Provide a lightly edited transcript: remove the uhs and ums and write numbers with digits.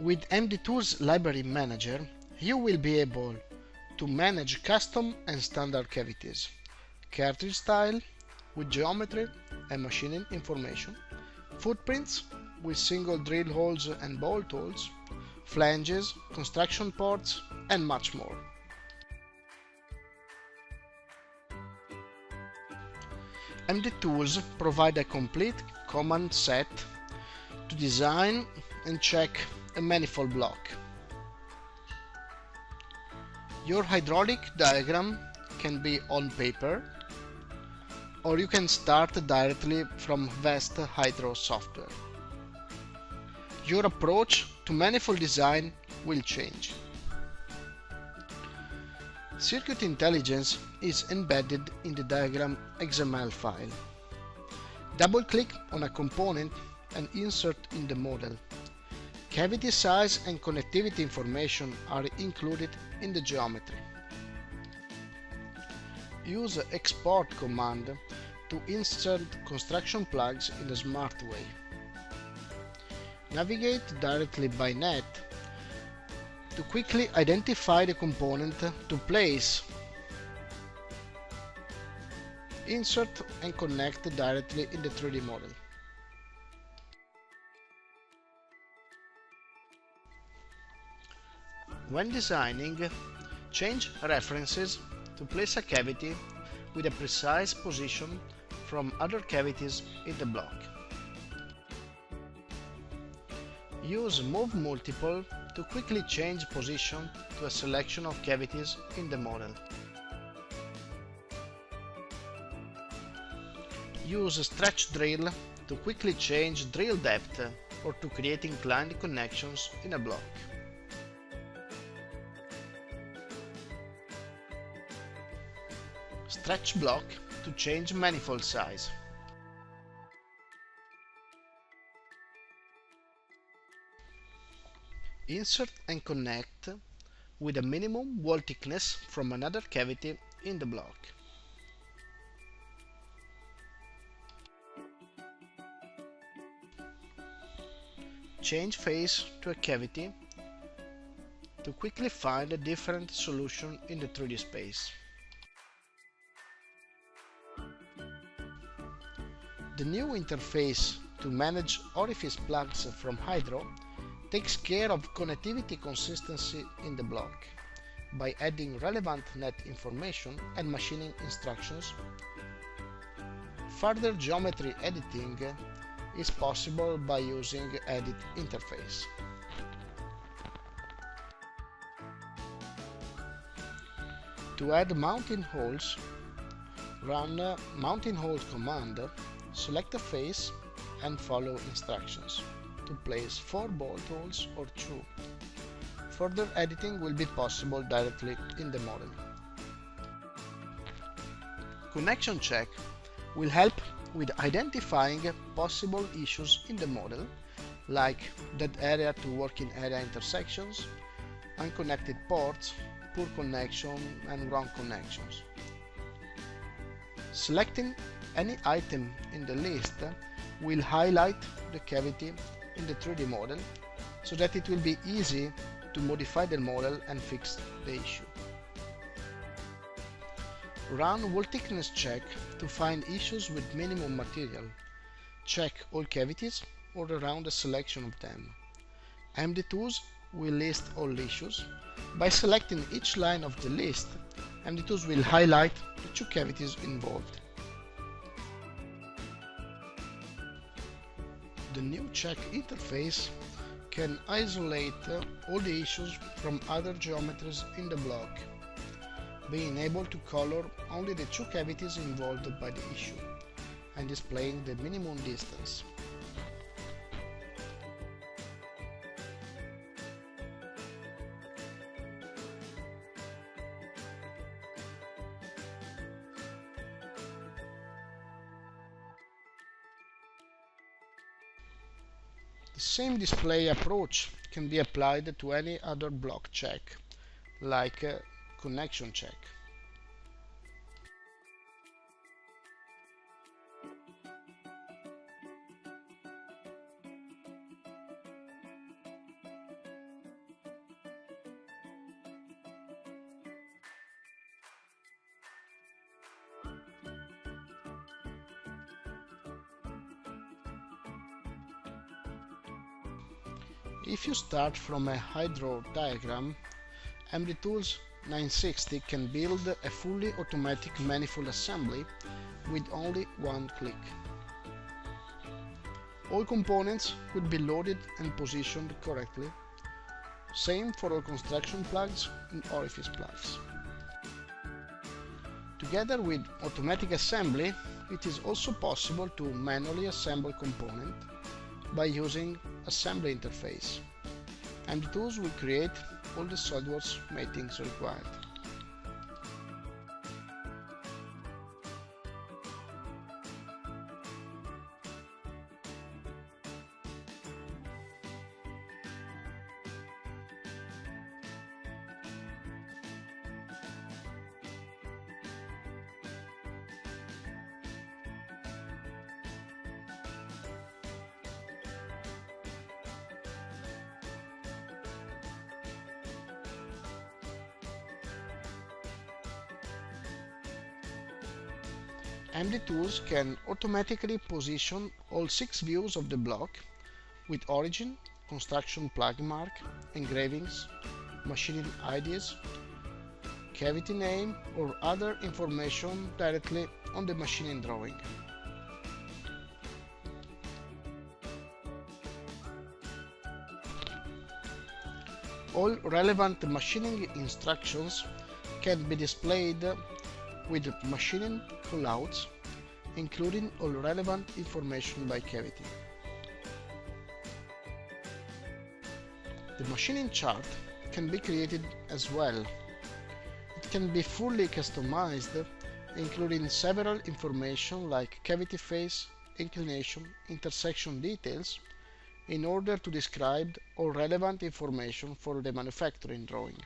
With MDTools Library Manager, you will be able to manage custom and standard cavities, cartridge style with geometry and machining information, footprints with single drill holes and bolt holes, flanges, construction ports, and much more. MDTools provide a complete command set to design and check a manifold block. Your hydraulic diagram can be on paper, or you can start directly from Vest Hydro software. Your approach to manifold design will change. Circuit intelligence is embedded in the diagram XML file. Double-click on a component and insert in the model. Cavity size and connectivity information are included in the geometry. Use the export command to insert construction plugs in a smart way. Navigate directly by net to quickly identify the component to place, insert and connect directly in the 3D model. When designing, change references to place a cavity with a precise position from other cavities in the block. Use Move Multiple to quickly change position to a selection of cavities in the model. Use Stretch Drill to quickly change drill depth or to create inclined connections in a block. Stretch Block to change manifold size. Insert and connect with a minimum wall thickness from another cavity in the block. Change face to a cavity to quickly find a different solution in the 3D space. The new interface to manage orifice plugs from Hydro takes care of connectivity consistency in the block by adding relevant net information and machining instructions. Further geometry editing is possible by using Edit Interface. To add mounting holes, run Mounting Holes command, select a face and follow instructions to place 4 bolt holes or 2. Further editing will be possible directly in the model. Connection check will help with identifying possible issues in the model, like dead area to working area intersections, unconnected ports, poor connection and wrong connections. Selecting any item in the list will highlight the cavity in the 3D model so that it will be easy to modify the model and fix the issue. Run wall thickness check to find issues with minimum material. Check all cavities or around a selection of them. MDTools will list all issues. By selecting each line of the list, MDTools will highlight the 2 cavities involved. The new check interface can isolate all the issues from other geometries in the block, being able to color only the 2 cavities involved by the issue and displaying the minimum distance. The same display approach can be applied to any other block check, like connection check. If you start from a hydro diagram, MDTools 960 can build a fully automatic manifold assembly with only one click. All components will be loaded and positioned correctly. Same for all construction plugs and orifice plugs. Together with automatic assembly, it is also possible to manually assemble components by using assembly interface. MDTools will create all the SolidWorks matings required. MDTools can automatically position all 6 views of the block with origin, construction plug mark, engravings, machining IDs, cavity name or other information directly on the machining drawing. All relevant machining instructions can be displayed with machining callouts, including all relevant information by cavity. The machining chart can be created as well. It can be fully customized, including several information like cavity face, inclination, intersection details, in order to describe all relevant information for the manufacturing drawing.